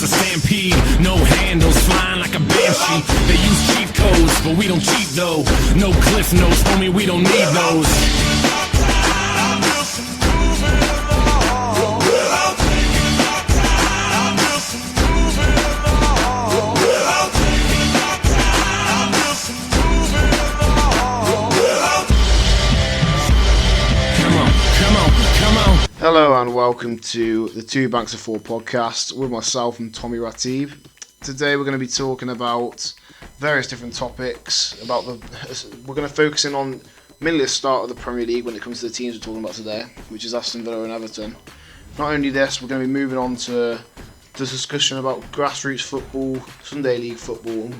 cause a stampede. No handles, flying like a banshee. They use cheat codes, but we don't cheat though. No cliff notes, homie, we don't need those. Hello and welcome to the Two Banks of Four podcast with myself and Tommy Ratib. Today we're going to be talking about various different topics. We're going to focus in on mainly the start of the Premier League when it comes to the teams we're talking about today, which is Aston Villa and Everton. Not only this, we're going to be moving on to the discussion about grassroots football, Sunday League football,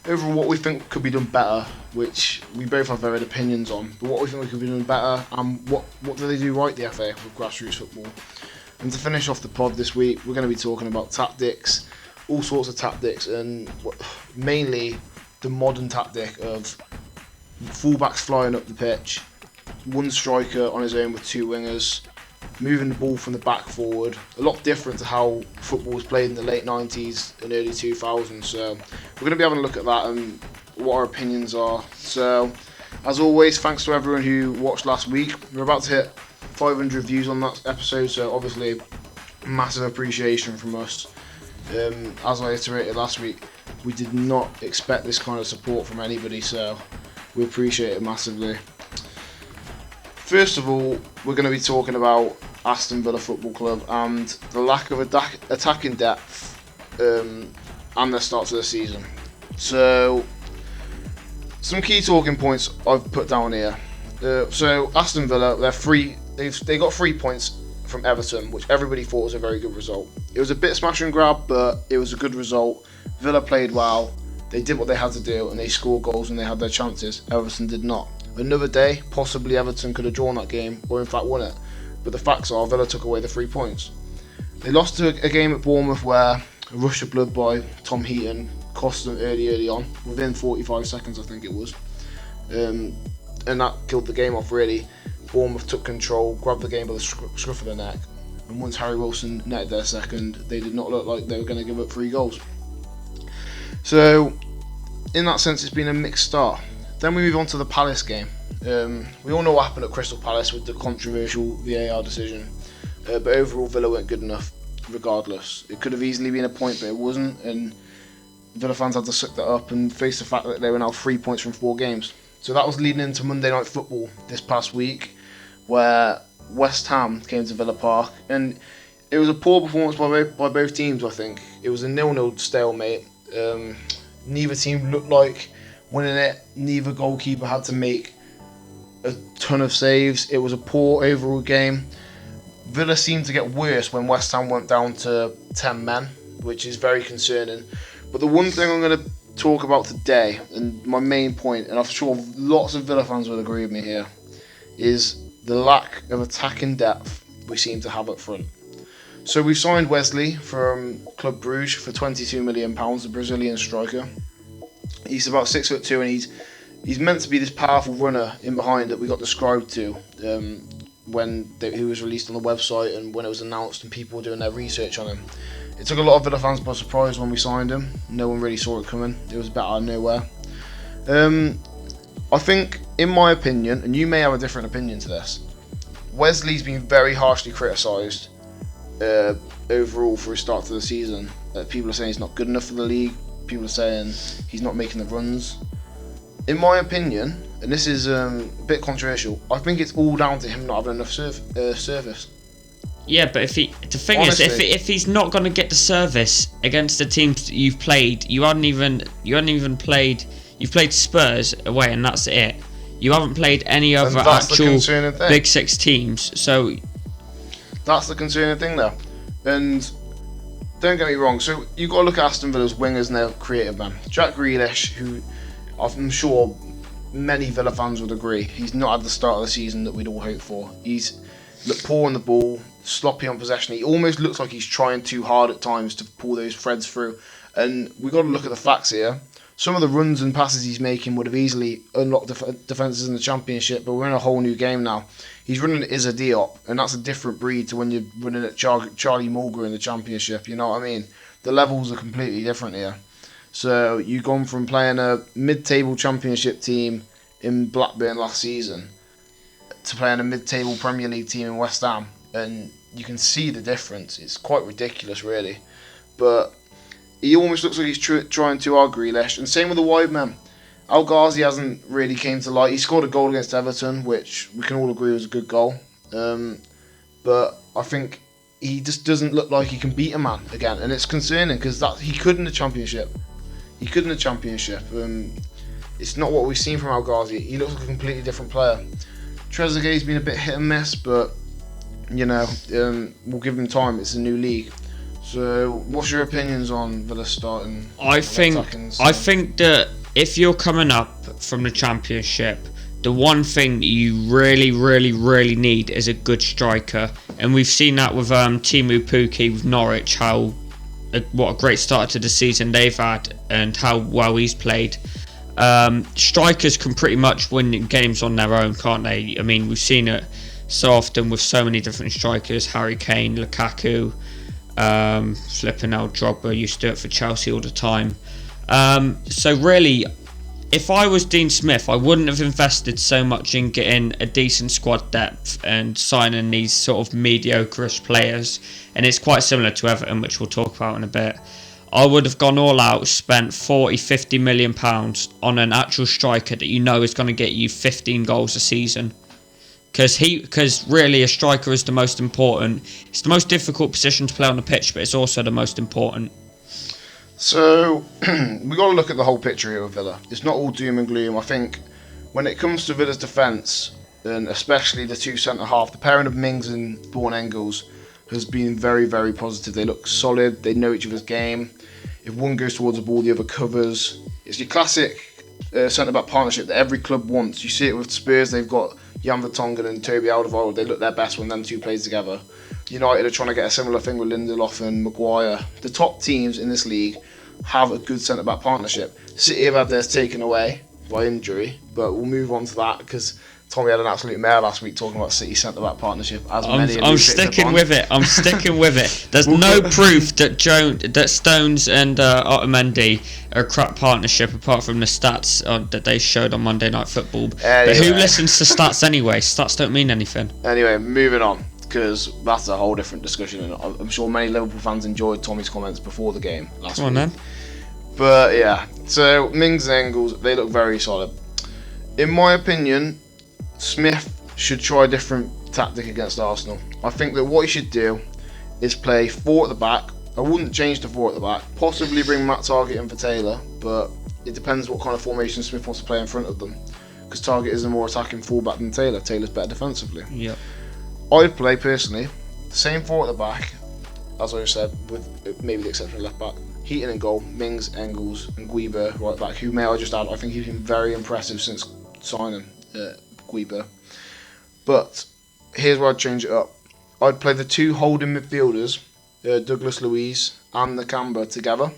overall what we think could be done better, which we both have varied opinions on, but what we think we could be doing better and what do they do right, the FA, with grassroots football. And to finish off the pod this week, we're going to be talking about tactics, all sorts of tactics, and mainly the modern tactic of fullbacks flying up the pitch, one striker on his own with two wingers, moving the ball from the back forward, a lot different to how football was played in the late 90s and early 2000s. So we're going to be having a look at that and what our opinions are. So as always, thanks to everyone who watched last week. We're about to hit 500 views on that episode, so obviously massive appreciation from us. As I iterated last week, we did not expect this kind of support from anybody, so we appreciate it massively. First of all, we're going to be talking about Aston Villa Football Club and the lack of attacking depth and their start to the season. So, some key talking points I've put down here. So, Aston Villa, they got 3 points from Everton, which everybody thought was a very good result. It was a bit smash and grab, but it was a good result. Villa played well, they did what they had to do, and they scored goals when they had their chances. Everton did not. Another day, possibly Everton could have drawn that game, or in fact won it. But the facts are, Villa took away the 3 points. They lost to a game at Bournemouth where a rush of blood by Tom Heaton cost them early on, within 45 seconds I think it was. And that killed the game off really. Bournemouth took control, grabbed the game by the scruff of the neck, and once Harry Wilson netted their second, they did not look like they were going to give up 3 goals. So, in that sense, it's been a mixed start. Then we move on to the Palace game. We all know what happened at Crystal Palace with the controversial VAR decision, but overall Villa weren't good enough regardless. It could have easily been a point, but it wasn't, and Villa fans had to suck that up and face the fact that they were now 3 points from 4 games. So that was leading into Monday Night Football this past week, where West Ham came to Villa Park, and it was a poor performance by both teams, I think. It was a 0-0 stalemate. Neither team looked like winning it. Neither goalkeeper had to make a ton of saves. It was a poor overall game. Villa seemed to get worse when West Ham went down to 10 men, which is very concerning. But the one thing I'm going to talk about today, and my main point, and I'm sure lots of Villa fans will agree with me here, is the lack of attacking depth we seem to have up front. So we've signed Wesley from Club Brugge for £22 million, the Brazilian striker. He's about 6'2", and he's meant to be this powerful runner in behind that we got described to when he was released on the website and when it was announced and people were doing their research on him. It took a lot of Villa fans by surprise when we signed him. No one really saw it coming. It was a bit out of nowhere. I think, in my opinion, and you may have a different opinion to this, Wesley's been very harshly criticised overall for his start to the season. People are saying he's not good enough for the league. People are saying he's not making the runs. In my opinion, and this is a bit controversial, I think it's all down to him not having enough service. Yeah, but if he's not going to get the service against the teams that you've played, you hadn't even played. You've played Spurs away, and that's it. You haven't played any other actual Big Six teams. So that's the concerning thing there. And don't get me wrong. So you've got to look at Aston Villa's wingers and their creative man. Jack Grealish, who I'm sure many Villa fans would agree, he's not had the start of the season that we'd all hoped for. He's looked poor on the ball, sloppy on possession. He almost looks like he's trying too hard at times to pull those threads through. And we've got to look at the facts here. Some of the runs and passes he's making would have easily unlocked defences in the Championship, but we're in a whole new game now. He's running at Issa Diop, and that's a different breed to when you're running at Charlie Mulgrew in the Championship, you know what I mean? the levels are completely different here. So you've gone from playing a mid-table Championship team in Blackburn last season to playing a mid-table Premier League team in West Ham, and you can see the difference. It's quite ridiculous, really. But he almost looks like he's trying to out Grealish, and same with the wide man. El Ghazi hasn't really came to light. He scored a goal against Everton, which we can all agree was a good goal. But I think he just doesn't look like he can beat a man again, and it's concerning because he could in the Championship. He could in the Championship. It's not what we've seen from El Ghazi. He looks like a completely different player. Trezeguet's been a bit hit and miss, but you know, we'll give him time. It's a new league. So, what's your opinions on Villa starting? I think that if you're coming up from the Championship, the one thing that you really, really, really need is a good striker, and we've seen that with Timu Pukki with Norwich. What a great start to the season they've had, and how well he's played. Strikers can pretty much win games on their own, can't they? I mean, we've seen it so often with so many different strikers. Harry Kane, Lukaku, flipping out Drogba used to do it for Chelsea all the time. So really, if I was Dean Smith, I wouldn't have invested so much in getting a decent squad depth and signing these sort of mediocre-ish players. And it's quite similar to Everton, which we'll talk about in a bit. I would have gone all out, spent 40-50 million pounds on an actual striker that you know is going to get you 15 goals a season. Because really a striker is the most important. It's the most difficult position to play on the pitch, but it's also the most important. So we got to look at the whole picture here with Villa. It's not all doom and gloom. I think when it comes to Villa's defence, and especially the two centre half, the pairing of Mings and Bourne Engels has been very, very positive. They look solid. They know each other's game. If one goes towards the ball, the other covers. It's your classic centre-back partnership that every club wants. You see it with Spurs. They've got Jan Vertonghen and Toby Alderweireld. They look their best when them two play together. United are trying to get a similar thing with Lindelof and Maguire. The top teams in this league have a good centre-back partnership. City have had theirs taken away by injury, but we'll move on to that because Tommy had an absolute mare last week talking about City centre-back partnership. I'm sticking with it. I'm sticking with it. There's no proof that Stones and Otamendi are a crap partnership apart from the stats that they showed on Monday Night Football. Anyway. But who listens to stats anyway? Stats don't mean anything. Anyway, moving on, because that's a whole different discussion, and I'm sure many Liverpool fans enjoyed Tommy's comments before the game last week. Come on then. But yeah, so Mings and Engels, they look very solid. In my opinion, Smith should try a different tactic against Arsenal. I think that what he should do is play 4 at the back. I wouldn't change to 4 at the back. Possibly bring Matt Targett in for Taylor, but it depends what kind of formation Smith wants to play in front of them. Because Targett is a more attacking fullback than Taylor. Taylor's better defensively. Yep. I'd play personally the same 4 at the back, as I said, with maybe the exception of left back. Heaton in goal, Mings, Engels, and Guiber right back. Who may I just add? I think he's been very impressive since signing Guiber. But here's where I'd change it up. I'd play the 2 holding midfielders, Douglas Luiz and Nakamba, together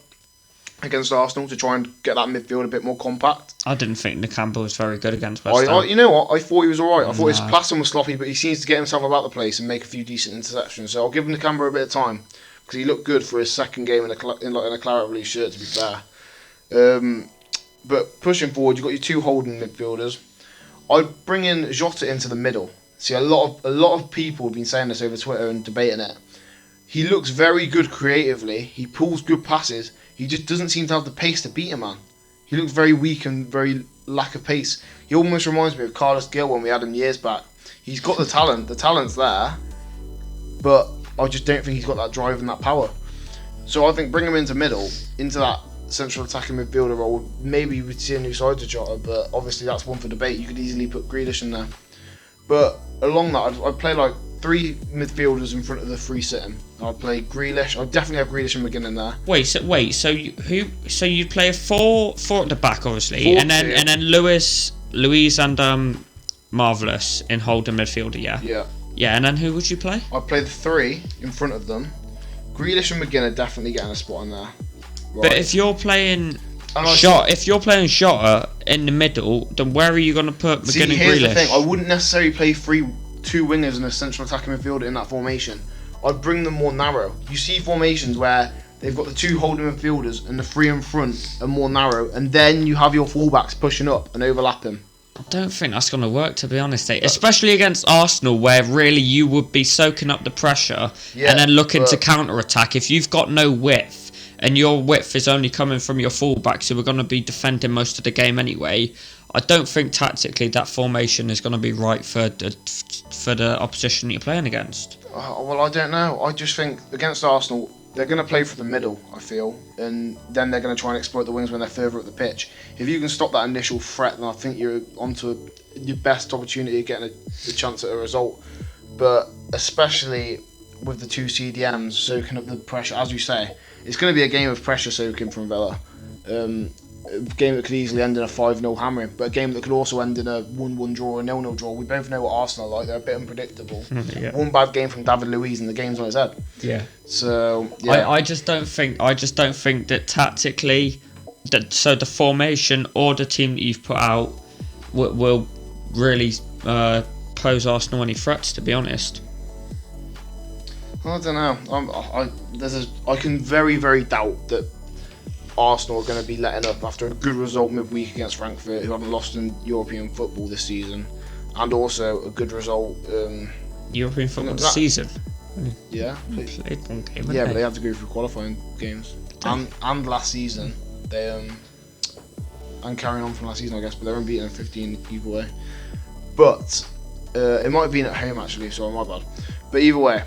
against Arsenal to try and get that midfield a bit more compact. I didn't think Nakamba was very good against West Ham. You know what? I thought he was alright. I thought his passing was sloppy, but he seems to get himself about the place and make a few decent interceptions. So I'll give Nakamba a bit of time because he looked good for his second game in a claret blue shirt, to be fair. But pushing forward, you've got your 2 holding midfielders. I'd bring in Jota into the middle. See, a lot of people have been saying this over Twitter and debating it. He looks very good creatively. He pulls good passes. He just doesn't seem to have the pace to beat a man. He looks very weak and very lack of pace. He almost reminds me of Carlos Gil when we had him years back. He's got the talent. The talent's there, but I just don't think he's got that drive and that power. So I think bring him into middle, into that central attacking midfielder role. Maybe we'd see a new side to Jota, but obviously that's one for debate. You could easily put Grealish in there. But along that, I'd play like 3 midfielders in front of the 3 sitting. I'd play Grealish. I'd definitely have Grealish and McGinn in there. So you'd play a 4 at the back, obviously, and then Luiz and Marvellous in holding midfielder, yeah. Yeah. Yeah, and then who would you play? I'd play the 3 in front of them. Grealish and McGinn are definitely getting a spot in there. Right. But if you're playing Jota in the middle, then where are you going to put McGinn and Grealish? Here's the thing. I wouldn't necessarily play 2 wingers and a central attacking midfielder in that formation. I'd bring them more narrow. You see formations where they've got the 2 holding midfielders, and the 3 in front are more narrow, and then you have your fullbacks pushing up and overlapping. I don't think that's going to work, to be honest, especially against Arsenal, where really you would be soaking up the pressure and then looking to counter-attack. If you've got no width, and your width is only coming from your fullbacks who are going to be defending most of the game anyway, I don't think tactically that formation is going to be right for the opposition that you're playing against. Well, I don't know. I just think against Arsenal, they're going to play for the middle, I feel, and then they're going to try and exploit the wings when they're further up the pitch. If you can stop that initial threat, then I think you're onto your best opportunity of getting a chance at a result. But especially with the 2 CDMs soaking up the pressure, as you say, it's going to be a game of pressure soaking from Villa. A game that could easily end in a 5-0 hammering, but a game that could also end in a 1-1 draw or a 0-0 draw. We both know what Arsenal are like. They're a bit unpredictable. One bad game from David Luiz and the game's on his head. Yeah. So yeah. I just don't think that tactically, so the formation or the team that you've put out will really pose Arsenal any threats, to be honest. I don't know. I can very, very doubt that Arsenal are going to be letting up after a good result midweek against Frankfurt, who haven't lost in European football this season, and also a good result. European football this season? Yeah. Played one game, yeah, but they had to go through qualifying games. And last season, they and carrying on from last season, I guess, but they're unbeaten in 15 either way. But it might have been at home actually, so my bad. But either way,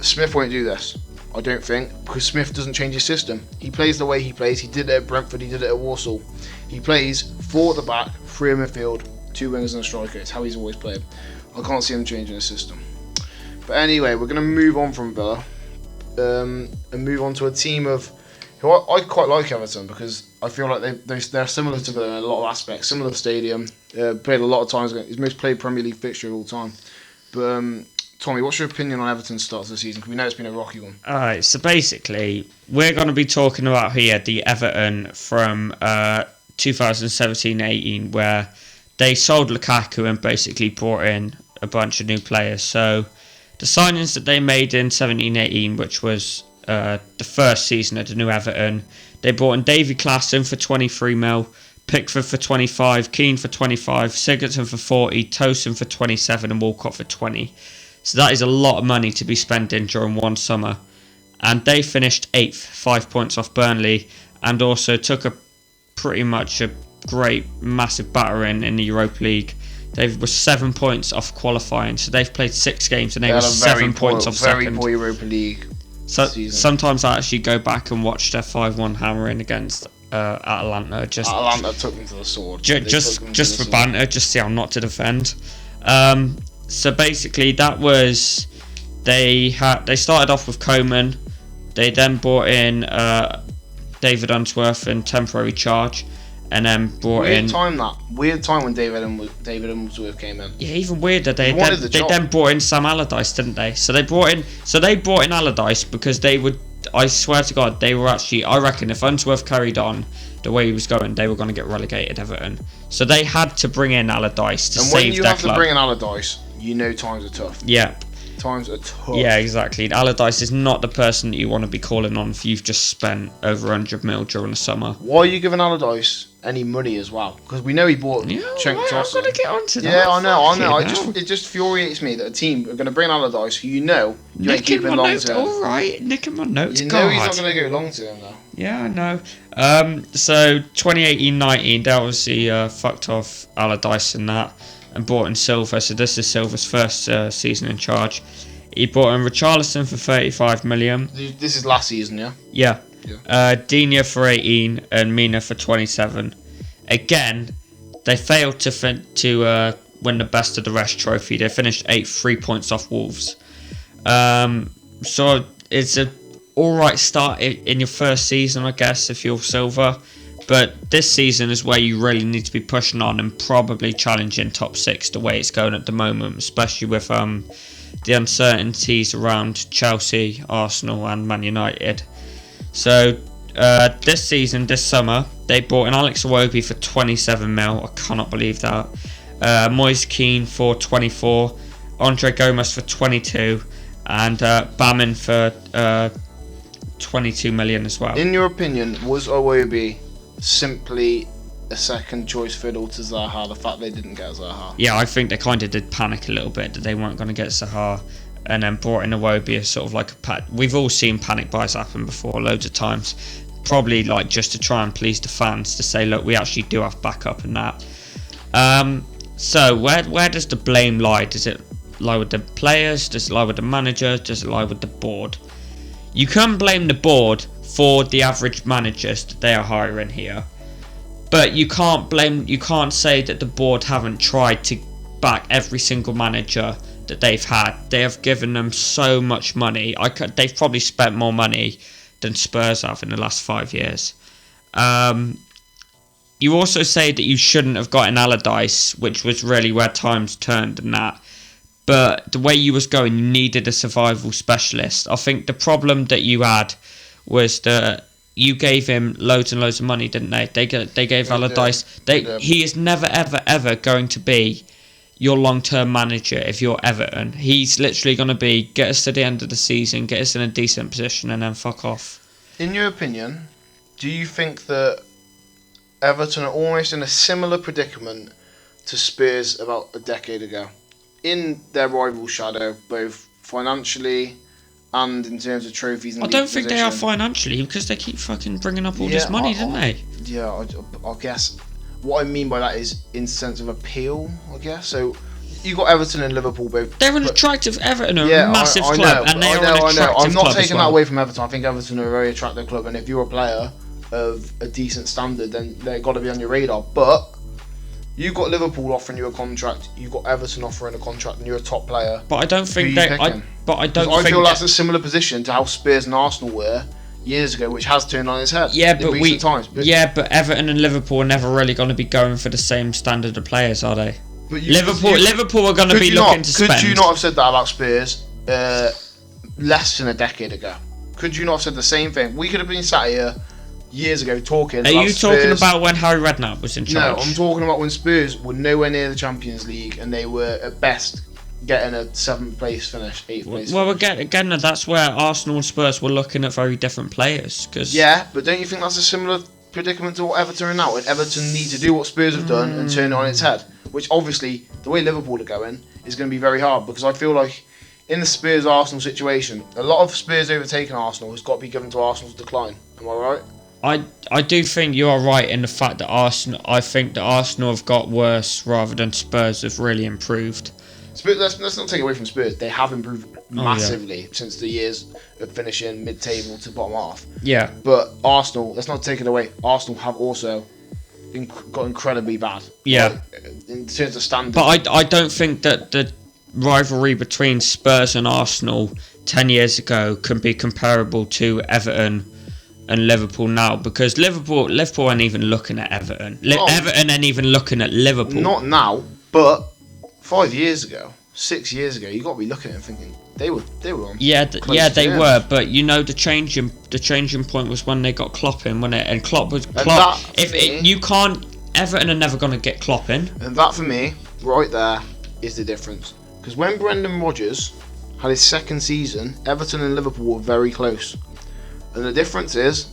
Smith won't do this. I don't think, because Smith doesn't change his system. He plays the way he plays. He did it at Brentford, he did it at Walsall. He plays 4 at the back, 3 in midfield, 2 wingers and a striker. It's how he's always played. I can't see him changing his system. But anyway, we're going to move on from Villa and move on to a team of who I quite like, Everton, because I feel like they're similar to Villa in a lot of aspects. Similar stadium, played a lot of times. His most played Premier League fixture of all time. But Tommy, what's your opinion on Everton's start to the season? Because we know it's been a rocky one. Alright, so basically, we're going to be talking about here the Everton from 2017-18, where they sold Lukaku and basically brought in a bunch of new players. So the signings that they made in 17-18, which was the first season of the new Everton, they brought in Davy Klaassen for 23 mil, Pickford for 25, Keane for 25, Sigurdsson for 40, Tosin for 27 and Walcott for 20. So that is a lot of money to be spending during one summer. And they finished 8th, 5 points off Burnley, and also took a pretty much a great, massive battering in the Europa League. They were 7 points off qualifying, so they've played 6 games and they were 7 points off second. Very poor Europa League season. Sometimes I actually go back and watch their 5-1 hammering against Atalanta. Atalanta took them to the sword. Just for banter, just see how not to defend. So basically, that was they started off with Coman. They then brought in David Unsworth in temporary charge, and then brought in weird time when David Unsworth came in. Yeah, even weirder. They then brought in Sam Allardyce, didn't they? So they brought in Allardyce because they would. I swear to God, they were actually. I reckon if Unsworth carried on the way he was going, they were going to get relegated, Everton. So they had to bring in Allardyce to save their club. And when you have to bring in Allardyce, you know times are tough. Yeah. Times are tough. Yeah, exactly. Allardyce is not the person that you want to be calling on if you've just spent over 100 mil during the summer. Why are you giving Allardyce any money as well? Because we know he bought Cenk Tosun. I'm going to get onto that. Yeah, I know. It just infuriates me that a team are going to bring Allardyce who you ain't keeping long term. Alright, nicking my notes. You know he's not going to go long term though. Yeah, I know. So 2018-19, they obviously fucked off Allardyce and that, and brought in Silva. So this is Silva's first season in charge. He brought in Richarlison for 35 million. This is last season, yeah? Yeah. Digne for 18 and Mina for 27. Again, they failed to win the best of the rest trophy. They finished 8th, 3 points off Wolves. So it's a alright start in your first season, I guess, if you're Silva. But this season is where you really need to be pushing on and probably challenging top 6 the way it's going at the moment, especially with the uncertainties around Chelsea, Arsenal and Man United. So this summer, they brought in Alex Iwobi for 27 mil. I cannot believe that. Moise Keane for 24, Andre Gomes for 22, and Bamin for 22 million as well. In your opinion, was Iwobi simply a second choice fiddle to Zaha, the fact they didn't get Zaha? Yeah, I think they kind of did panic a little bit that they weren't going to get Zaha, and then brought in Iwobi as sort of like we've all seen panic buys happen before loads of times, probably like just to try and please the fans, to say, look, we actually do have backup and that. So where does the blame lie? Does it lie with the players? Does it lie with the manager? Does it lie with the board? You can blame the board for the average managers that they are hiring here, but you can't say that the board haven't tried to back every single manager that they've had. They have given them so much money. They've probably spent more money than Spurs have in the last 5 years. You also say that you shouldn't have got an Allardyce, which was really where times turned and that. But the way you was going, you needed a survival specialist. I think the problem that you had was that you gave him loads and loads of money, didn't they? They gave Allardyce. He is never, ever, ever going to be your long-term manager if you're Everton. He's literally going to be, get us to the end of the season, get us in a decent position, and then fuck off. In your opinion, do you think that Everton are almost in a similar predicament to Spurs about a decade ago? In their rival shadow, both financially and in terms of trophies and I don't think they are financially, because they keep fucking bringing up all this money, didn't they? Yeah, I guess what I mean by that is in sense of appeal, I guess. So you got Everton and Liverpool both. They're an attractive Everton, a massive club, and they are an attractive club. I'm not taking that away from Everton. I think Everton are a very attractive club, and if you're a player of a decent standard, then they've got to be on your radar. But you've got Liverpool offering you a contract, you've got Everton offering a contract, and you're a top player. But I don't think I feel that's a similar position to how Spurs and Arsenal were years ago, which has turned on its head. Yeah, but times. But Everton and Liverpool are never really going to be going for the same standard of players, are they? Liverpool are going to be looking to spend. Could you not have said that about Spurs less than a decade ago? Could you not have said the same thing? We could have been sat here years ago talking about Are you Spurs. Talking about when Harry Redknapp was in charge? No, I'm talking about when Spurs were nowhere near the Champions League and they were at best getting a 7th place finish, 8th place well, finish. again, that's where Arsenal and Spurs were looking at very different players. Yeah, but don't you think that's a similar predicament to what Everton are now? And Everton need to do what Spurs have done and turn it on its head, which obviously, the way Liverpool are going, is going to be very hard, because I feel like in the Spurs-Arsenal situation, a lot of Spurs overtaking Arsenal has got to be given to Arsenal's decline. Am I right? I do think you are right in the fact that Arsenal have got worse rather than Spurs have really improved. Spurs, let's not take away from Spurs. They have improved massively since the years of finishing mid-table to bottom half. Yeah. But Arsenal, let's not take it away. Arsenal have also got incredibly bad. Yeah. Like, in terms of standards. But I don't think that the rivalry between Spurs and Arsenal 10 years ago can be comparable to Everton and Liverpool now, because Liverpool ain't even looking at Everton. Everton ain't even looking at Liverpool. Not now, but 5 years ago, 6 years ago, you got to be looking at them thinking they were on. They were, but you know the changing point was when they got Klopp in, wasn't it? And Klopp was Klopp. Everton are never going to get Klopp in. And that for me, right there, is the difference. Because when Brendan Rodgers had his second season, Everton and Liverpool were very close. And the difference is,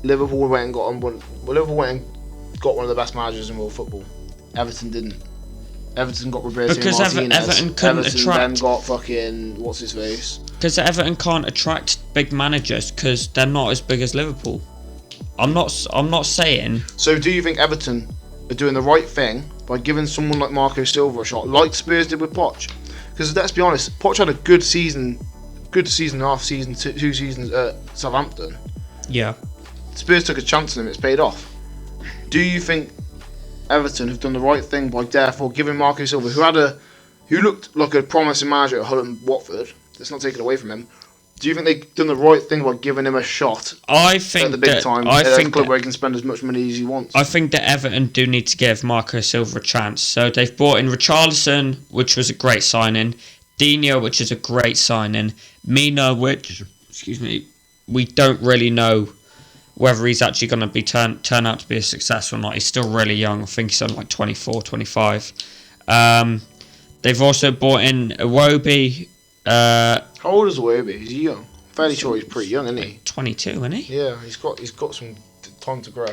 Liverpool went and got one of the best managers in world football. Everton didn't. Everton got Roberto because Martinez. Everton couldn't attract. Then got fucking what's his face. Because Everton can't attract big managers because they're not as big as Liverpool. I'm not saying. So do you think Everton are doing the right thing by giving someone like Marco Silva a shot, like Spurs did with Poch? Because let's be honest, Poch had a good season, two seasons at Southampton. Yeah. Spurs took a chance on him, it's paid off. Do you think Everton have done the right thing by therefore giving Marco Silva, who looked like a promising manager at Hull and Watford, let's not take it away from him, do you think they've done the right thing by giving him a shot at the big time at a club where he can spend as much money as he wants? I think that Everton do need to give Marco Silva a chance. So they've brought in Richarlison, which was a great signing, Dino, which is a great signing, Mina, which, we don't really know whether he's actually going to be turn out to be a success or not. He's still really young. I think he's only like 24, 25. They've also brought in Iwobi, How old is Iwobi? Is he young? Fairly sure he's pretty young, isn't he? 22, isn't he? Yeah, he's got some time to grow.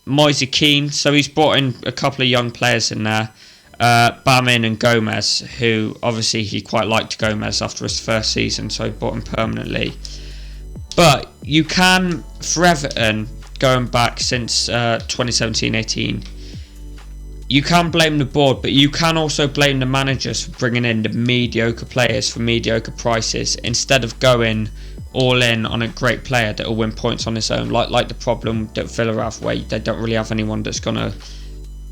Moise Keane, so he's brought in a couple of young players in there. Bamin and Gomez, who obviously he quite liked Gomez after his first season, so he brought him permanently. But you can, for Everton, going back since 2017-18, you can blame the board, but you can also blame the managers for bringing in the mediocre players for mediocre prices instead of going all in on a great player that will win points on his own. Like the problem that Villa have, where they don't really have anyone that's gonna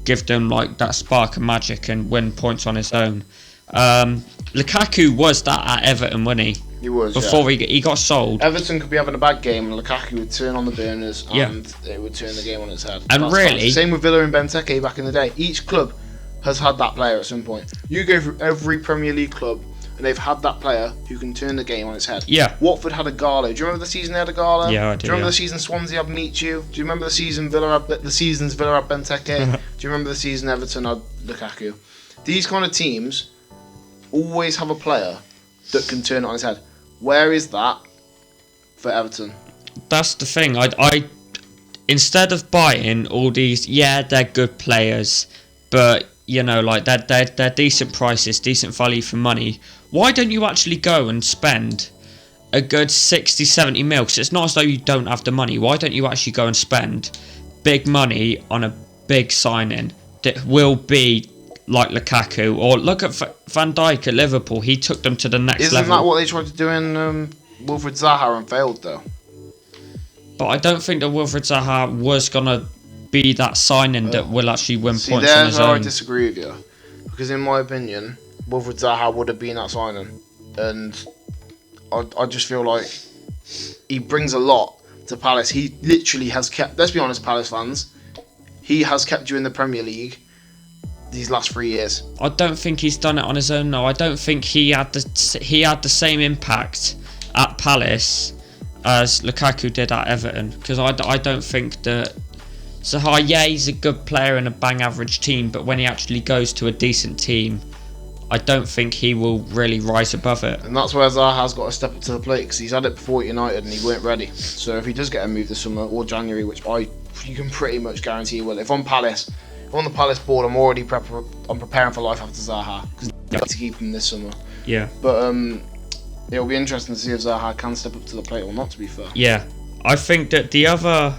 give them like that spark of magic and win points on his own. Lukaku was that at Everton, wasn't he? He was, before he got sold. Everton could be having a bad game and Lukaku would turn on the burners and it would turn the game on its head. And That's really... Same with Villa and Benteke back in the day. Each club has had that player at some point. You go through every Premier League club and they've had that player who can turn the game on its head. Yeah. Watford had a Garlo. Do you remember the season they had a Garlo? Yeah, I do. Do you remember the season Swansea had Michu? Do you remember the seasons Villa had Benteke? Do you remember the season Everton had Lukaku? These kind of teams always have a player that can turn it on its head. Where is that for Everton? That's the thing. I instead of buying all these, they're good players, but you know, like they're decent prices, decent value for money. Why don't you actually go and spend a good 60-70 mil? Because it's not as though you don't have the money. Why don't you actually go and spend big money on a big signing that will be like Lukaku, or look at Van Dijk at Liverpool? He took them to the next level. Isn't that what they tried to do in Wilfried Zaha and failed though? But I don't think that Wilfried Zaha was gonna be that signing that will actually win points on his own. There's where I disagree with you, because in my opinion, Wilfried Zaha would have been that signing, and I just feel like he brings a lot to Palace. He literally has kept. Let's be honest, Palace fans. He has kept you in the Premier League these last 3 years. I don't think he's done it on his own. No, I don't think he had the same impact at Palace as Lukaku did at Everton, because I don't think that Zaha, he's a good player in a bang average team, but when he actually goes to a decent team, I don't think he will really rise above it. And that's where Zaha's got to step up to the plate, because he's had it before at United and he weren't ready. So if he does get a move this summer or January, which you can pretty much guarantee he will. If I'm on the Palace board, I'm preparing for life after Zaha, because I need to keep him this summer. Yeah. But it'll be interesting to see if Zaha can step up to the plate or not, to be fair. Yeah. I think that the other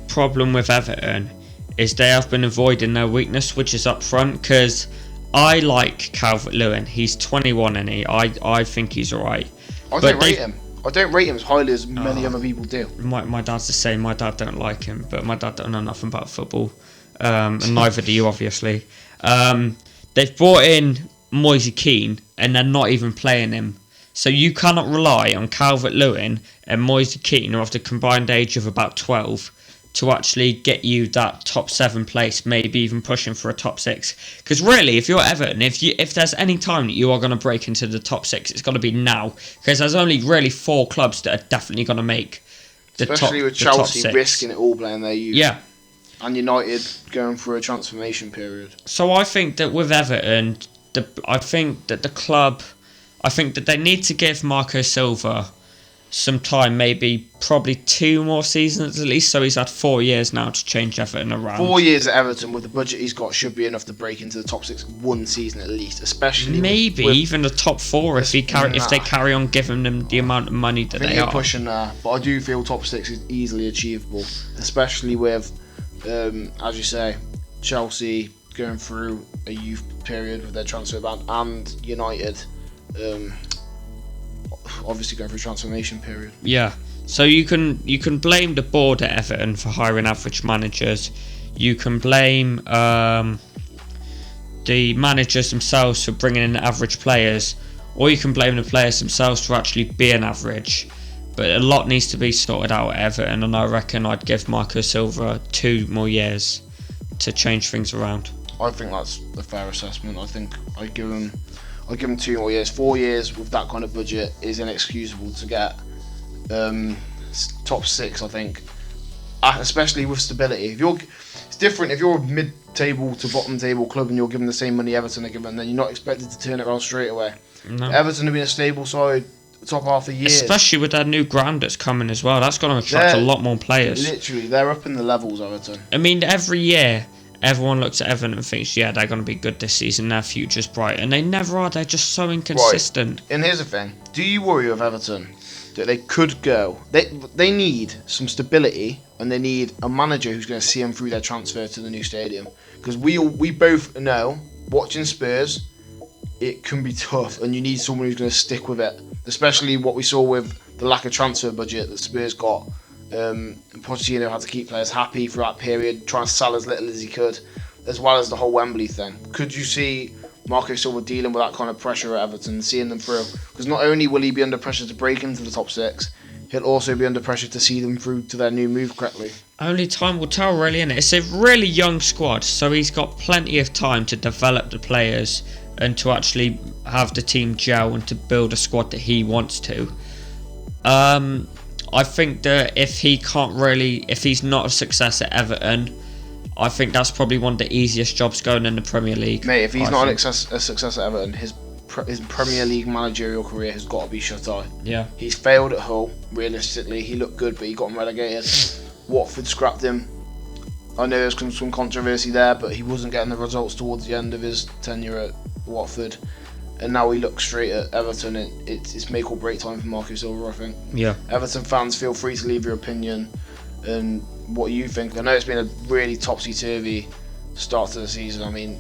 problem with Everton is they have been avoiding their weakness, which is up front, because I like Calvert-Lewin. He's 21 and I think he's alright. I don't rate him. I don't rate him as highly as many other people do. My dad's the same. My dad don't like him, but my dad don't know nothing about football. And neither do you, obviously. They've brought in Moise Keane and they're not even playing him. So you cannot rely on Calvert-Lewin and Moise Keane, who have the combined age of about 12, to actually get you that top 7 place, maybe even pushing for a top 6. Because really, if you're Everton, if there's any time that you are going to break into the top 6, it's got to be now. Because there's only really 4 clubs that are definitely going to make the Especially with Chelsea risking it all playing their youth. Yeah. And United going through a transformation period. So I think that with Everton, I think that they need to give Marco Silva some time, probably 2 more seasons at least, so he's had 4 years now to change Everton around. 4 years at Everton with the budget he's got should be enough to break into the top 6 one season at least, especially with even the top 4 if they carry on giving them the amount of money that they are pushing there. But I do feel top 6 is easily achievable, especially with as you say, Chelsea going through a youth period with their transfer ban, and United obviously going through a transformation period. Yeah, so you can blame the board at Everton for hiring average managers. You can blame the managers themselves for bringing in average players, or you can blame the players themselves for actually being average. But a lot needs to be sorted out at Everton, and I reckon I'd give Marco Silva 2 more years to change things around. I think that's a fair assessment. I think I'd give him 2 more years. 4 years with that kind of budget is inexcusable to get top 6, I think, especially with stability. It's different if you're a mid-table to bottom-table club and you're given the same money Everton are given, then you're not expected to turn it around straight away. No. Everton have been a stable side top half the year. Especially with that new ground that's coming as well. That's going to attract a lot more players. Literally, they're up in the levels, Everton. I mean, every year, everyone looks at Everton and thinks, yeah, they're going to be good this season. Their future's bright. And they never are. They're just so inconsistent. Right. And here's the thing. Do you worry with Everton that they could go? They need some stability, and they need a manager who's going to see them through their transfer to the new stadium. Because we both know, watching Spurs, it can be tough, and you need someone who's going to stick with it. Especially what we saw with the lack of transfer budget that Spurs got. Pochettino had to keep players happy for that period, trying to sell as little as he could, as well as the whole Wembley thing. Could you see Marco Silva dealing with that kind of pressure at Everton, seeing them through? Because not only will he be under pressure to break into the top six, he'll also be under pressure to see them through to their new move correctly. Only time will tell, really, innit? It's a really young squad, so he's got plenty of time to develop the players and to actually have the team gel and to build a squad that he wants to. I think that if he's not a success at Everton, I think that's probably one of the easiest jobs going in the Premier League. Mate, if he's not a success at Everton, his Premier League managerial career has got to be shut eye. Yeah. He's failed at Hull, realistically. He looked good, but he got relegated. Watford scrapped him. I know there's some controversy there, but he wasn't getting the results towards the end of his tenure at Watford. And now he looks straight at Everton. It's make or break time for Marco Silva, I think. Yeah. Everton fans, feel free to leave your opinion and what you think. I know it's been a really topsy-turvy start to the season. I mean,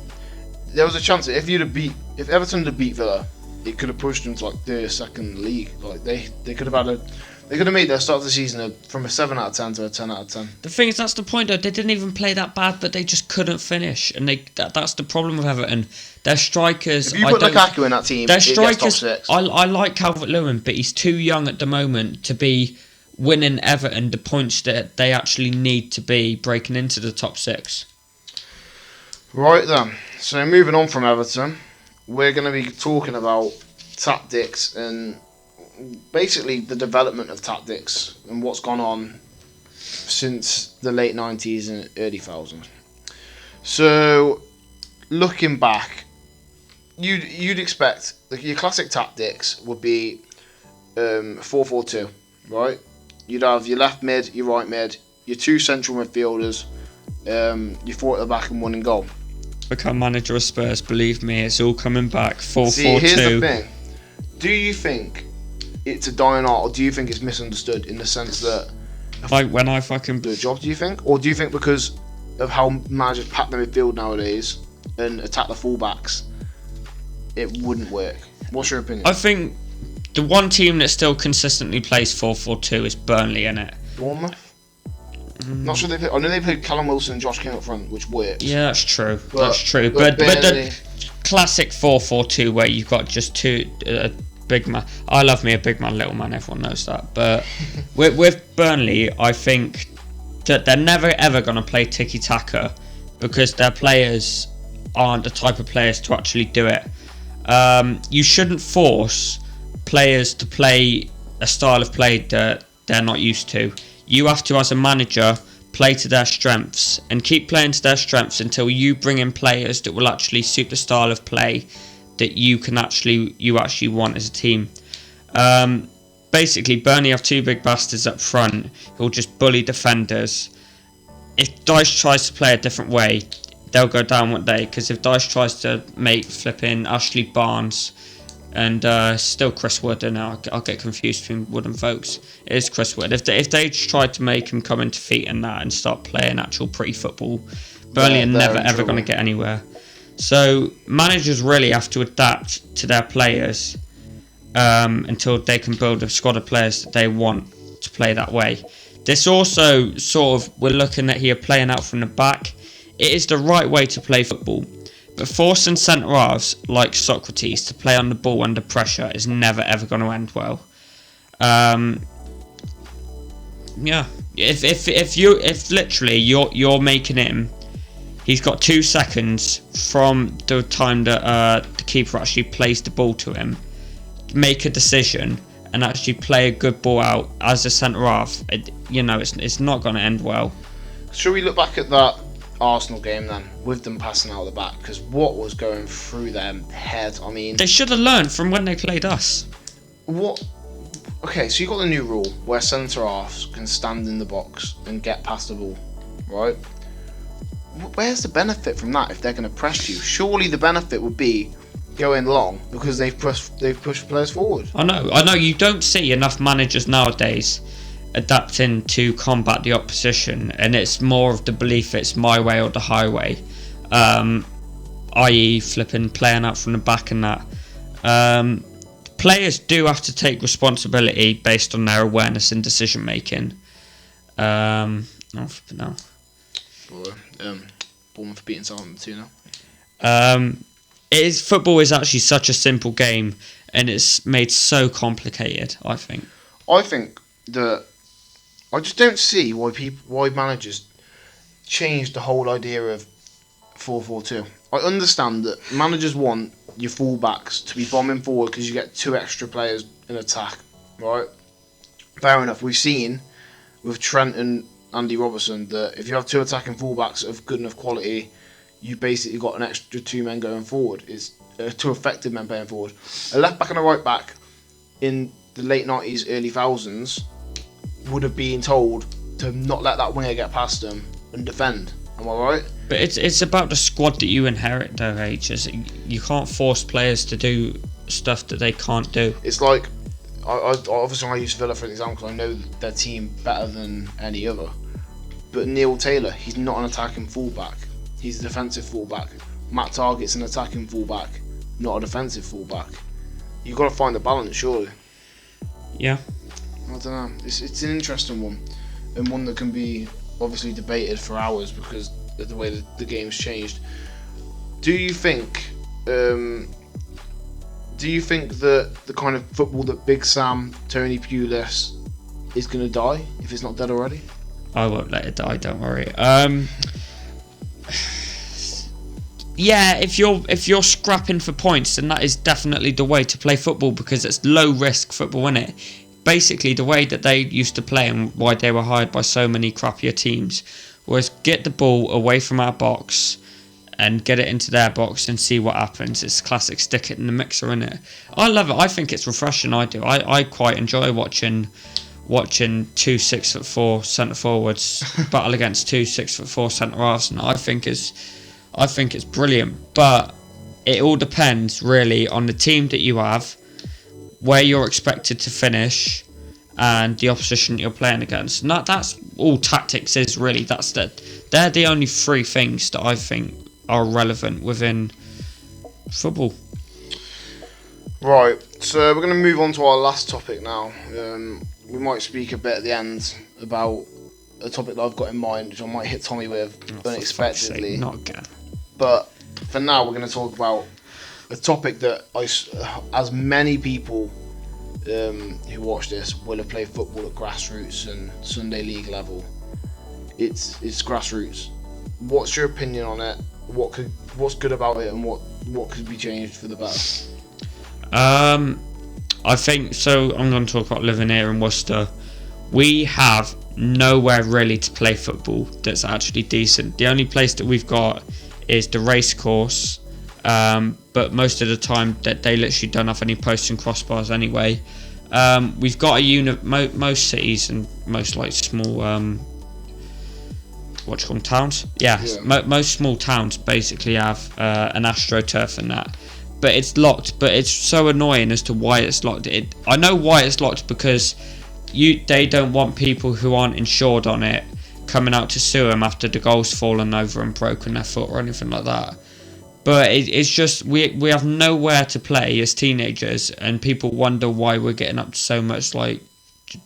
there was a chance that if Everton had beat Villa, it could have pushed them to like the second league. Like they could have made their start of the season from a 7 out of 10 to a 10 out of 10. The thing is, that's the point though. They didn't even play that bad, but they just couldn't finish, and that's the problem with Everton. Their strikers. If you put Lukaku in that team, their it strikers. gets top six. I like Calvert-Lewin, but he's too young at the moment to be winning Everton the points that they actually need to be breaking into the top six. Right then. So moving on from Everton, we're going to be talking about tactics and basically the development of tactics and what's gone on since the late 90s and early 2000s. So, looking back, you'd expect your classic tactics would be 4-4-2, right? You'd have your left mid, your right mid, your two central midfielders, your four at the back and one in goal. Become manager of Spurs, believe me, it's all coming back. 4-4-2. See, here's the thing. Do you think it's a dying art, or do you think it's misunderstood in the sense that like when I fucking do a job? Do you think, or do you think because of how managers pack the midfield nowadays and attack the fullbacks, it wouldn't work? What's your opinion? I think the one team that still consistently plays 4-4-2 is Burnley, innit? Bournemouth. Not sure they play. I know they played Callum Wilson and Josh King up front, which works. Yeah, that's true. But the classic 4-4-2 where you've got just two big man. I love me a big man, little man. Everyone knows that. But with Burnley, I think that they're never ever going to play tiki taka because their players aren't the type of players to actually do it. You shouldn't force players to play a style of play that they're not used to. You have to, as a manager, play to their strengths and keep playing to their strengths until you bring in players that will actually suit the style of play that you actually want as a team. Basically, Burnley have two big bastards up front who'll just bully defenders. If Dyche tries to play a different way, they'll go down one day. Because if Dyche tries to make flipping Ashley Barnes and still Chris Wood, and I'll get confused between Wood and Vokes. It is Chris Wood. If they tried to make him come into feet and that and start playing actual pretty football, Burnley are never ever going to get anywhere. So managers really have to adapt to their players until they can build a squad of players that they want to play that way. This also sort of, we're looking at here playing out from the back. It is the right way to play football. But forcing centre-halves like Socrates to play on the ball under pressure is never ever going to end well. Yeah, if literally you're making him, he's got 2 seconds from the time that the keeper actually plays the ball to him, make a decision and actually play a good ball out as a centre-half. It's not going to end well. Should we look back at that Arsenal game then, with them passing out the back, because what was going through their head? I mean, They should have learned from when they played us. what? Okay, so you got the new rule where centre halves can stand in the box and get past the ball, right? Where's the benefit from that if they're going to press you? Surely the benefit would be going long because they've pushed players forward. I know. You don't see enough managers nowadays adapting to combat the opposition, and it's more of the belief it's my way or the highway, i.e. flipping playing out from the back and that. Players do have to take responsibility based on their awareness and decision making. Bournemouth beating Southampton 2-0. Football is actually such a simple game, and it's made so complicated. I think that I just don't see why managers change the whole idea of 4-4-2. I understand that managers want your fullbacks to be bombing forward because you get 2 extra players in attack, right? Fair enough. We've seen with Trent and Andy Robertson that if you have 2 attacking fullbacks of good enough quality, you basically got an extra 2 men going forward. It's 2 effective men playing forward. A left back and a right back in the late 90s, early thousands would have been told to not let that winger get past them and defend. Am I right? But it's about the squad that you inherit, though, H. You can't force players to do stuff that they can't do. It's like, obviously I use Villa for an example because I know their team better than any other. But Neil Taylor, he's not an attacking fullback. He's a defensive fullback. Matt Targett's an attacking fullback, not a defensive fullback. You've got to find the balance, surely. Yeah. I don't know. It's an interesting one, and one that can be obviously debated for hours because of the way that the game's changed. Do you think that the kind of football that Big Sam, Tony Pulis is going to die if it's not dead already? I won't let it die. Don't worry. Yeah, if you're scrapping for points, then that is definitely the way to play football because it's low risk football, isn't it? Basically, the way that they used to play and why they were hired by so many crappier teams was get the ball away from our box and get it into their box and see what happens. It's classic stick it in the mixer, isn't it? I love it. I think it's refreshing. I do. I quite enjoy watching 2 6'4" centre forwards battle against 2 6'4" centre halves, and I think it's brilliant. But it all depends really on the team that you have, where you're expected to finish, and the opposition you're playing against. And that's all tactics is really. They're the only 3 things that I think are relevant within football. Right, so we're going to move on to our last topic now. We might speak a bit at the end about a topic that I've got in mind, which I might hit Tommy with unexpectedly. Sake, not again. But for now, we're going to talk about a topic that as many people who watch this will have played football at grassroots and Sunday league level. It's grassroots. What's your opinion on it? What's good about it, and what could be changed for the better? I think so. I'm going to talk about living here in Worcester. We have nowhere really to play football that's actually decent. The only place that we've got is the race course, but most of the time that they literally don't have any posts and crossbars anyway. We've got a unit. Most cities and most like small towns. Most small towns basically have an AstroTurf and that. But it's locked. But it's so annoying as to why it's locked. I know why it's locked because they don't want people who aren't insured on it coming out to sue them after the goal's fallen over and broken their foot or anything like that. But it's just we have nowhere to play as teenagers, and people wonder why we're getting up to so much like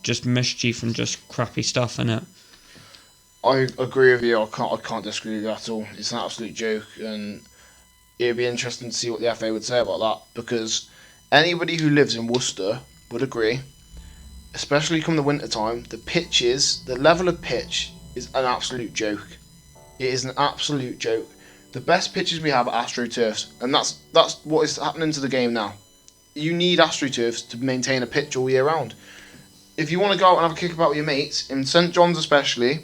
just mischief and just crappy stuff, innit? I agree with you. I can't disagree with you at all. It's an absolute joke, and it'd be interesting to see what the FA would say about that, because anybody who lives in Worcester would agree, especially come the winter time, the level of pitch is an absolute joke. It is an absolute joke. The best pitches we have are AstroTurfs, and that's what is happening to the game now. You need AstroTurfs to maintain a pitch all year round. If you want to go out and have a kick about with your mates, in St John's especially,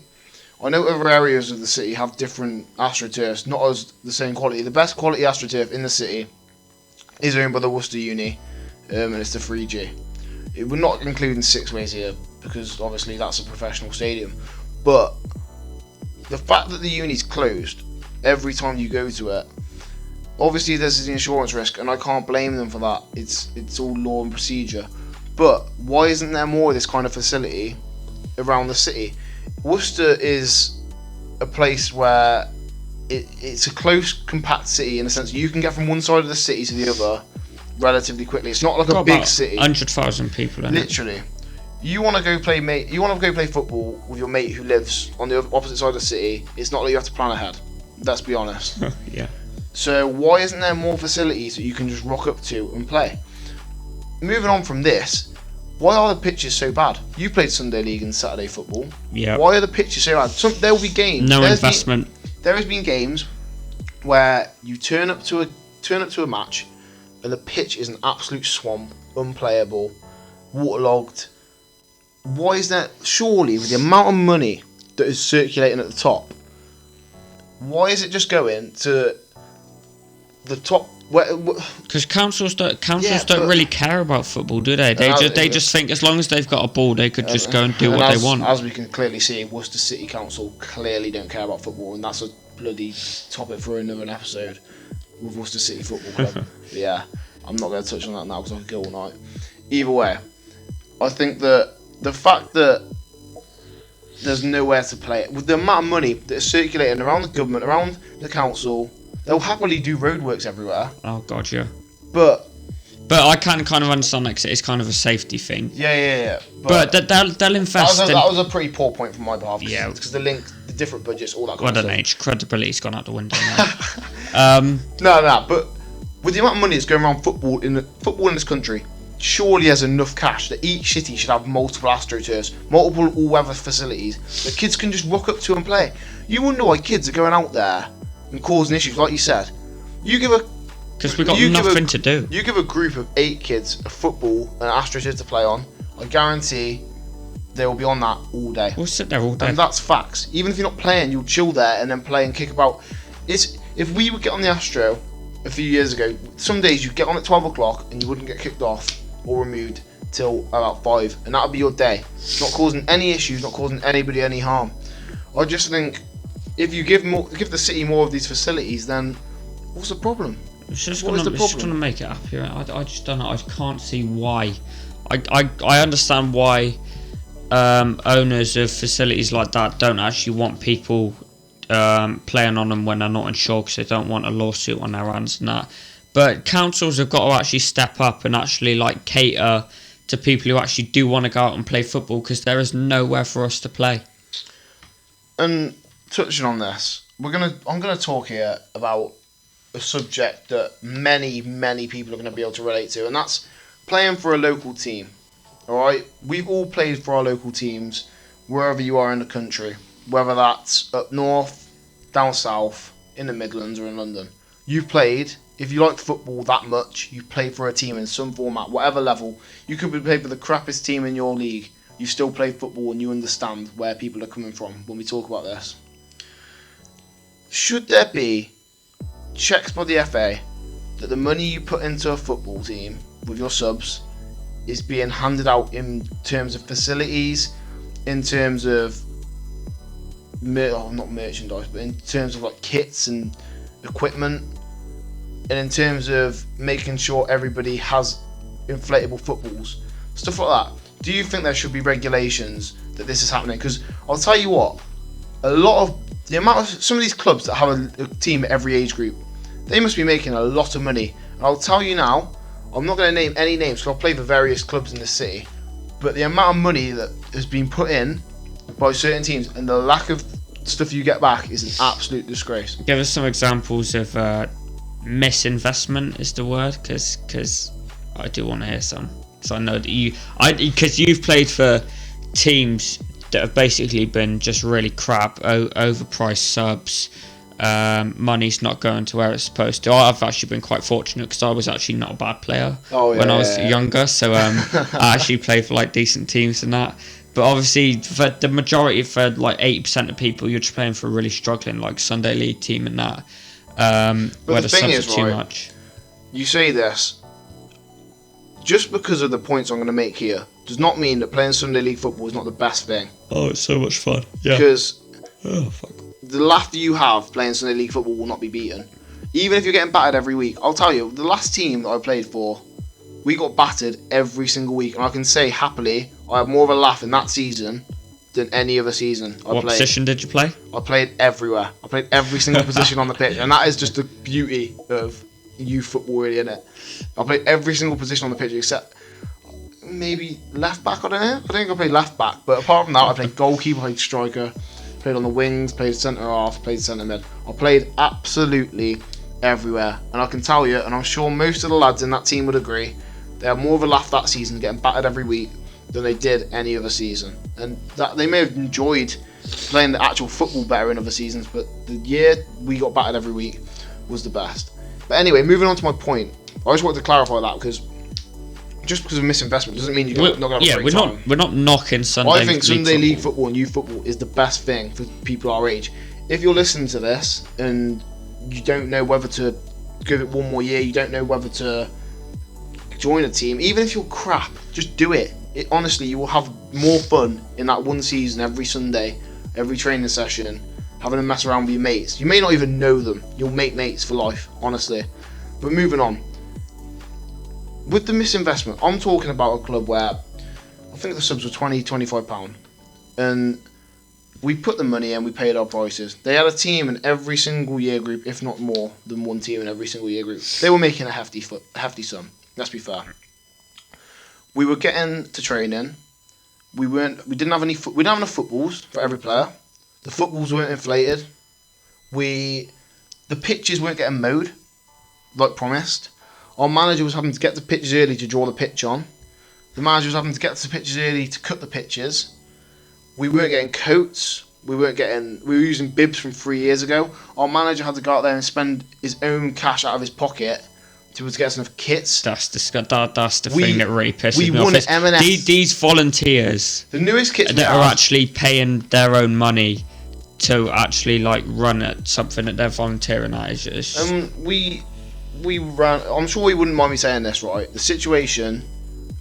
I know other areas of the city have different AstroTurfs, not as the same quality. The best quality AstroTurf in the city is owned by the Worcester Uni, and it's the 3G. We're not including Six Ways here because obviously that's a professional stadium. But the fact that the Uni's closed every time you go to it, obviously there's the insurance risk, and I can't blame them for that. It's all law and procedure. But why isn't there more of this kind of facility around the city? Worcester is a place where it's a close, compact city in the sense you can get from one side of the city to the other relatively quickly. It's not like a big city. 100,000 people in literally. You want to go play football with your mate who lives on the opposite side of the city. It's not like you have to plan ahead. Let's be honest. Yeah. So why isn't there more facilities that you can just rock up to and play? Moving on from this, why are the pitches so bad? You played Sunday League and Saturday football. Yeah. Why are the pitches so bad? There will be games. No investment. There has been games where you turn up to a match and the pitch is an absolute swamp, unplayable, waterlogged. Why is that? Surely, with the amount of money that is circulating at the top, why is it just going to the top? Because councils don't really care about football, do they? They just think as long as they've got a ball, they could just go and do what they want. As we can clearly see, Worcester City Council clearly don't care about football, and that's a bloody topic for another episode with Worcester City Football Club. Yeah, I'm not going to touch on that now because I could go all night. Either way, I think that the fact that there's nowhere to play it, with the amount of money that is circulating around the government, around the council, they'll happily do roadworks everywhere. Oh god, yeah. But I can kind of understand that 'cause it's kind of a safety thing. Yeah. But they'll invest. That was a pretty poor point from my behalf. Yeah. Because the different budgets, all that kind of stuff. Age credibility's gone out the window now. No. But with the amount of money that's going around football in this country, surely there's enough cash that each city should have multiple AstroTurfs, multiple all-weather facilities that kids can just rock up to and play. You wonder why kids are going out there and causing issues, like you said. Because we've got nothing to do. You give a group of 8 kids a football and an AstroTurf to play on, I guarantee they will be on that all day. We'll sit there all day. And that's facts. Even if you're not playing, you'll chill there and then play and kick about. If we would get on the Astro a few years ago, some days you'd get on at 12 o'clock and you wouldn't get kicked off or removed till about 5, and that would be your day. Not causing any issues, not causing anybody any harm. I just think if you give the city more of these facilities, then what's the problem? It's just going to make it happier. I just don't know. I can't see why. I understand why owners of facilities like that don't actually want people playing on them when they're not insured because they don't want a lawsuit on their hands and that. But councils have got to actually step up and actually cater to people who actually do want to go out and play football because there is nowhere for us to play. And touching on this, I'm gonna talk here about a subject that many people are going to be able to relate to, and that's playing for a local team. Alright, we've all played for our local teams wherever you are in the country, whether that's up north, down south, in the Midlands or in London. You've played, if you like football that much, you've played for a team in some format, whatever level. You could be played for the crappiest team in your league, you still play football and you understand where people are coming from when we talk about this. Should there be checks by the FA that the money you put into a football team with your subs is being handed out in terms of facilities, in terms of not merchandise, but in terms of kits and equipment, and in terms of making sure everybody has inflatable footballs, stuff like that? Do you think there should be regulations that this is happening? Because I'll tell you what, some of these clubs that have a team at every age group, they must be making a lot of money. And I'll tell you now, I'm not going to name any names because I'll play for various clubs in the city, but the amount of money that has been put in by certain teams and the lack of stuff you get back is an absolute disgrace. Give us some examples of misinvestment is the word, because I do want to hear some. Because I know that because you've played for teams that have basically been just really crap, overpriced subs. Money's not going to where it's supposed to. I've actually been quite fortunate because I was actually not a bad player when I was younger, so I actually played for decent teams and that. But obviously, for the majority, for like 80% of people, you're just playing for a really struggling like Sunday League team and that. Where the thing subs is, are too right, much. You say this, just because of the points I'm going to make here, does not mean that playing Sunday League football is not the best thing. Oh, it's so much fun. Yeah. Because Oh, fuck. the laughter you have playing Sunday League football will not be beaten. Even if you're getting battered every week. I'll tell you, the last team that I played for, we got battered every single week. And I can say happily, I had more of a laugh in that season than any other season I What played. position did you play? I played everywhere. I played every single position on the pitch. And that is just the beauty of youth football, really, isn't it? I played every single position on the pitch except maybe left back, I don't know. I think I played left back. But apart from that, I played goalkeeper, played striker, played on the wings, played centre half, played centre mid. I played absolutely everywhere. And I can tell you, and I'm sure most of the lads in that team would agree, they had more of a laugh that season getting battered every week than they did any other season. And that they may have enjoyed playing the actual football better in other seasons, but the year we got battered every week was the best. But anyway, moving on to my point, I just wanted to clarify that because just because of misinvestment doesn't mean you're not going to have a great time. We're not knocking Sunday League. I think Sunday League football and youth football is the best thing for people our age. If you're listening to this and you don't know whether to give it one more year, you don't know whether to join a team, even if you're crap, just do it. Honestly, you will have more fun in that one season every Sunday, every training session, having a mess around with your mates. You may not even know them. You'll make mates for life, honestly. But moving on. With the misinvestment, I'm talking about a club where I think the subs were £20-25, and we put the money in, we paid our prices. They had a team in every single year group, if not more than one team in every single year group. They were making a hefty sum. Let's be fair. We were getting to training. We didn't have enough footballs for every player. The footballs weren't inflated. The pitches weren't getting mowed like promised. Our manager was having to get to pitches early to draw the pitch on. The manager was having to get to pitches early to cut the pitches. We weren't getting coats. We were using bibs from 3 years ago. Our manager had to go out there and spend his own cash out of his pocket to get us enough kits. That's the thing that really pisses me off. We won at M&S. These volunteers, the newest kits that are actually paying their own money to actually like run at something that they're volunteering at. Is just... We ran. I'm sure you wouldn't mind me saying this, right? The situation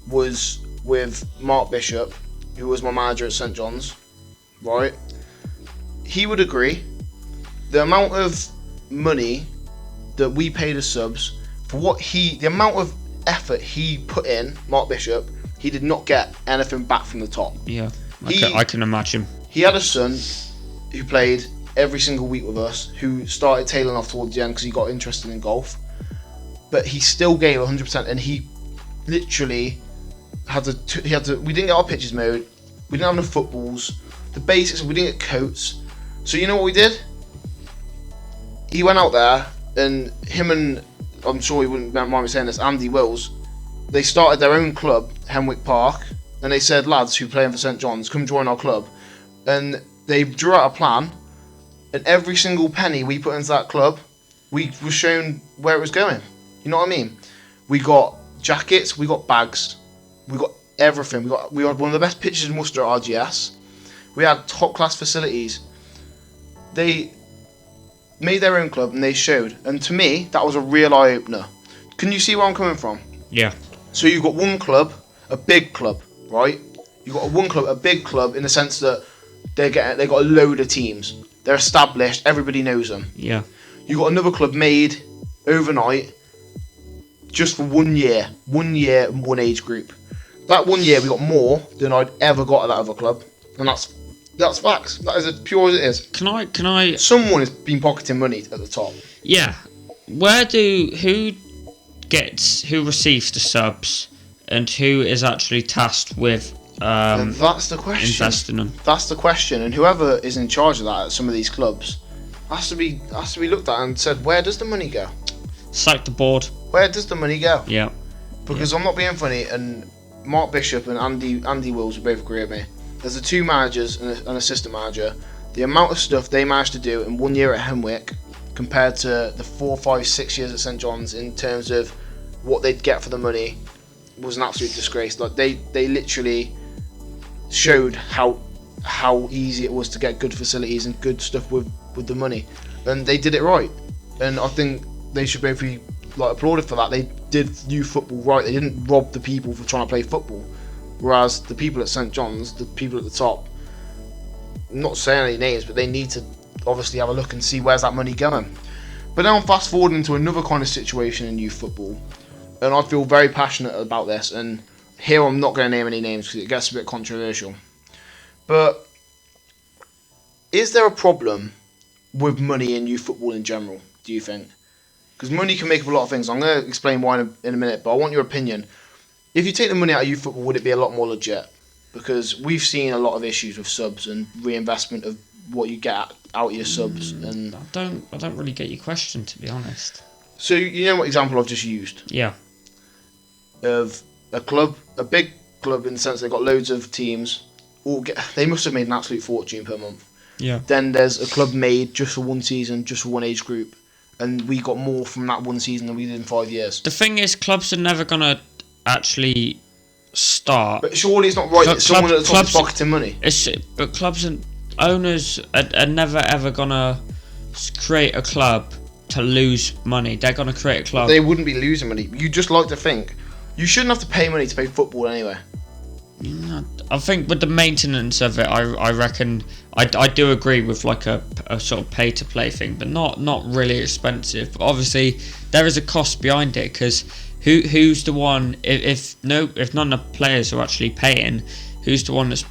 was with Mark Bishop, who was my manager at St John's, right? He would agree. The amount of money that we paid as subs for the amount of effort he put in, Mark Bishop, he did not get anything back from the top. Yeah, I can imagine. He had a son who played every single week with us, who started tailing off towards the end because he got interested in golf. But he still gave 100%, and he literally had to. We didn't get our pitches mowed. We didn't have enough footballs. The basics. We didn't get coats. So you know what we did? He went out there, and him and I'm sure he wouldn't mind me saying this, Andy Wills. They started their own club, Henwick Park, and they said, lads who playing for St John's, come join our club. And they drew out a plan, and every single penny we put into that club, we were shown where it was going. You know what I mean? We got jackets, we got bags, we got everything. We had one of the best pitches in Worcester at RGS. We had top class facilities. They made their own club and they showed. And to me, that was a real eye opener. Can you see where I'm coming from? Yeah. So you've got one club, a big club, right? You've got one club, a big club in the sense that they got a load of teams. They're established, everybody knows them. Yeah. You've got another club made overnight just for 1 year, and one age group. That 1 year we got more than I'd ever got at that other club, and that's facts. That is as pure as it is. Can I? Someone has been pocketing money at the top. Yeah. Who receives the subs, and who is actually tasked with and that's the question. Investing them. That's the question, and whoever is in charge of that at some of these clubs has to be looked at and said, where does the money go? Sack the board. Where does the money go? Yeah. Because I'm not being funny, and Mark Bishop and Andy Wills would both agree with me. As the two managers and an assistant manager, the amount of stuff they managed to do in 1 year at Henwick compared to the 4, 5, 6 years at St John's in terms of what they'd get for the money was an absolute disgrace. Like they literally showed how easy it was to get good facilities and good stuff with the money, and they did it right. And I think they should both be applauded for that. They did youth football right. They didn't rob the people for trying to play football. Whereas the people at St John's, the people at the top, I'm not saying any names, but they need to obviously have a look and see where's that money going. But now I'm fast forwarding to another kind of situation in youth football, and I feel very passionate about this. And here I'm not going to name any names because it gets a bit controversial. But is there a problem with money in youth football in general, do you think? Because money can make up a lot of things. I'm going to explain why in a minute, but I want your opinion. If you take the money out of youth football, would it be a lot more legit? Because we've seen a lot of issues with subs and reinvestment of what you get out of your subs. And I don't really get your question, to be honest. So you know what example I've just used? Yeah. Of a big club in the sense they've got loads of teams. They must have made an absolute fortune per month. Yeah. Then there's a club made just for one season, just for one age group, and we got more from that one season than we did in 5 years. The thing is, clubs are never gonna actually start. But surely it's not right that someone at the top is pocketing money. But clubs and owners are never ever gonna create a club to lose money. They're gonna create a club. They wouldn't be losing money. You just like to think you shouldn't have to pay money to play football anyway. I think with the maintenance of it, I reckon I do agree with like a sort of pay to play thing, but not really expensive. But obviously there is a cost behind it, because who's the one if none of the players are actually paying, who's the one that's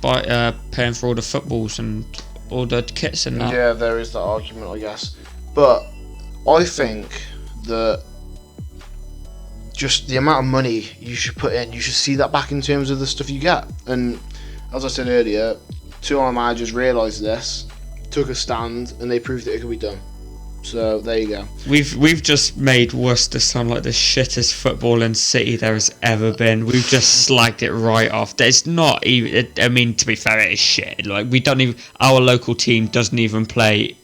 paying for all the footballs and all the kits and that? Yeah, there is that argument, I guess. But I think that just the amount of money you should put in, you should see that back in terms of the stuff you get. And as I said earlier, two of our managers realised this, took a stand, and they proved that it could be done. So there you go. We've just made Worcester sound like the shittest footballing city there has ever been. We've just slagged it right off. It's not even. I mean, to be fair, it is shit. Like, we don't even. Our local team doesn't even play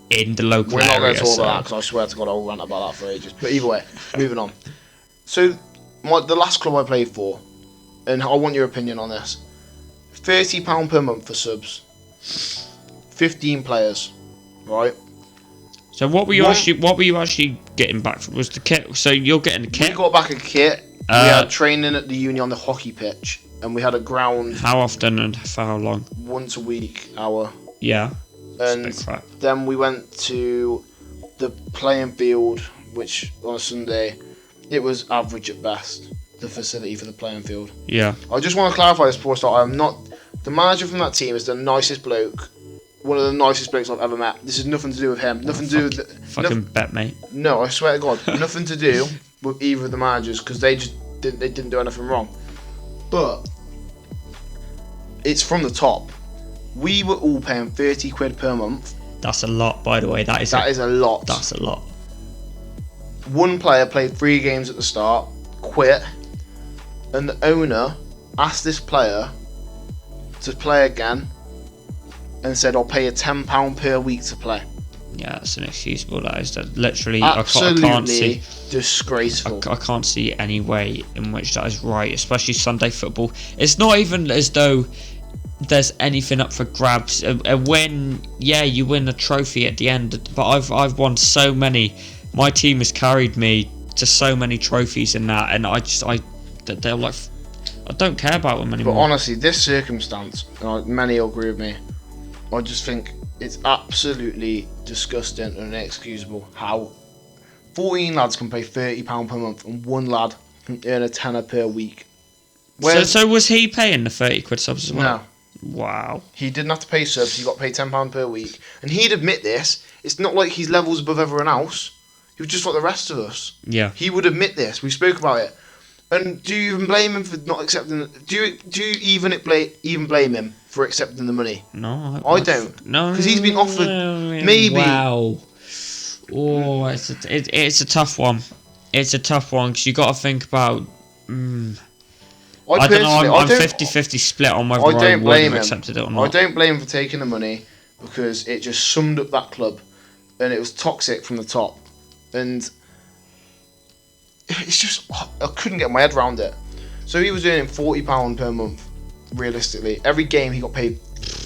in the local area. We're not going to talk about that, because I swear to God I'll rant about that for ages. But either way, moving on. So, the last club I played for, and I want your opinion on this. £30 per month for subs. 15 players, right? So what were you actually getting back from? Was the kit? So you're getting the kit? We got back a kit. We had training at the uni on the hockey pitch, and we had a ground. How often and for how long? Once a week, hour. Yeah. And then we went to the playing field, which on a Sunday, it was average at best, the facility for the playing field. Yeah. I just want to clarify this before I start. I'm not. The manager from that team is the nicest bloke. One of the nicest blokes I've ever met. This has nothing to do with him. Nothing to do with... Fucking bet, mate. No, I swear to God. Nothing to do with either of the managers, because they didn't do anything wrong. But it's from the top. We were all paying 30 quid per month. That's a lot, by the way. That is a lot. That's a lot. One player played 3 games at the start, quit, and the owner asked this player to play again and said, I'll pay you £10 per week to play. Yeah, that's inexcusable. That is literally absolutely I can't see, disgraceful. I can't see any way in which that is right, especially Sunday football. It's not even as though there's anything up for grabs. A win, yeah, you win a trophy at the end, but I've won so many. My team has carried me to so many trophies in that, and they're like, I don't care about them anymore. But honestly, this circumstance, many will agree with me, I just think it's absolutely disgusting and inexcusable how 14 lads can pay £30 per month and one lad can earn a tenner per week. So was he paying the 30 quid subs as well? No. Wow. He didn't have to pay subs, he got paid £10 per week. And he'd admit this. It's not like he's levels above everyone else. He was just like the rest of us. Yeah. He would admit this. We spoke about it. And do you even blame him for not accepting? Do you even blame him for accepting the money? No, I don't. No, because he's been offered maybe. Wow. Oh, it's a tough one. It's a tough one because you got to think about. I don't know. I'm 50-50 split on whether I would have accepted it or not. I don't blame him for taking the money because it just summed up that club, and it was toxic from the top, and. It's just, I couldn't get my head around it. So he was earning £40 per month, realistically. Every game he got paid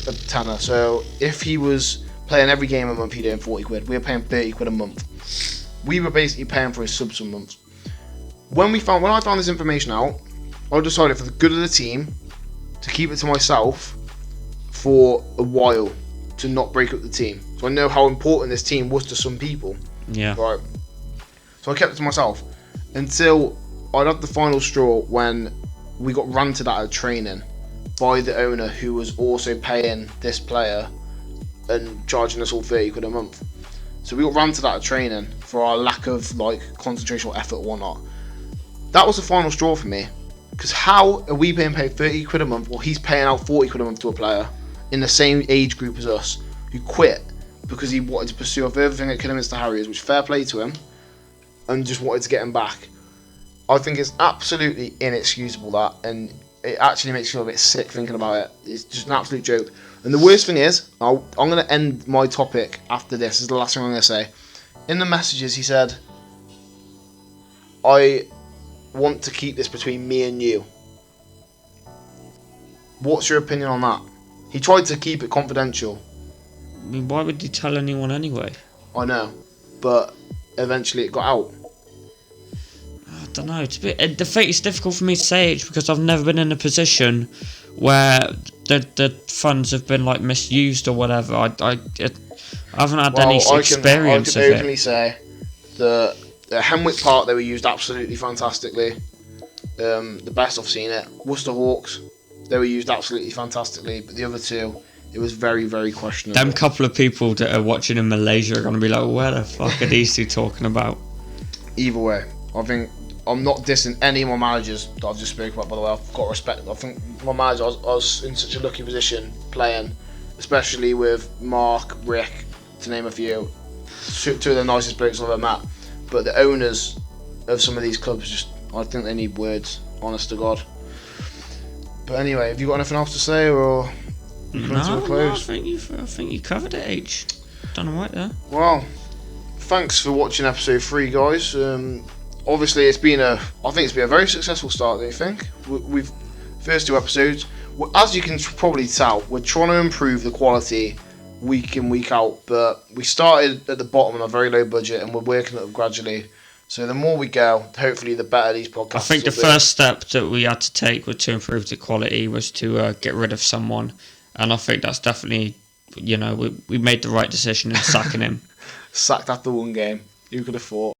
a tenner. So if he was playing every game a month, he'd earn 40 quid. We were paying 30 quid a month. We were basically paying for his subs a month. When I found this information out, I decided for the good of the team to keep it to myself for a while, to not break up the team. So I know how important this team was to some people. Yeah. Right. So I kept it to myself until I'd had the final straw when we got ranted at training by the owner, who was also paying this player and charging us all 30 quid a month. So we got ranted at training for our lack of concentration or effort or whatnot. That was the final straw for me. Because how are we being paid 30 quid a month while he's paying out 40 quid a month to a player in the same age group as us, who quit because he wanted to pursue a further thing at Kidderminster Harriers, which fair play to him, and just wanted to get him back. I think it's absolutely inexcusable, that, and it actually makes you feel a bit sick thinking about it. It's just an absolute joke. And the worst thing is, I'm going to end my topic after this. This is the last thing I'm going to say. In the messages, he said, I want to keep this between me and you. What's your opinion on that? He tried to keep it confidential. I mean, why would he tell anyone anyway? I know, but eventually it got out. I don't know. It's difficult for me to say it because I've never been in a position where the funds have been misused or whatever. I haven't had any experience of it. I can openly say that the Henwick Park, they were used absolutely fantastically. The best I've seen it. Worcester Hawks, they were used absolutely fantastically, but the other two, it was very, very questionable. Them couple of people that are watching in Malaysia are going to be like, where the fuck are these two talking about? Either way, I think I'm not dissing any of my managers that I've just spoken about, by the way. I've got respect. I think my manager, I was in such a lucky position playing, especially with Mark, Rick, to name a few. Two of the nicest blokes I've ever met. But the owners of some of these clubs, I think they need words, honest to God. But anyway, have you got anything else to say, or you coming to a close? No, I think you covered it, H. Done alright there. Well, thanks for watching episode 3, guys. Obviously, I think it's been a very successful start. Don't you think? We've first 2 episodes. As you can probably tell, we're trying to improve the quality week in, week out, but we started at the bottom on a very low budget and we're working it up gradually. So the more we go, hopefully the better these podcasts. I think the first step that we had to take to improve the quality was to get rid of someone, and I think that's definitely, we made the right decision in sacking him. Sacked after one game. Who could have thought?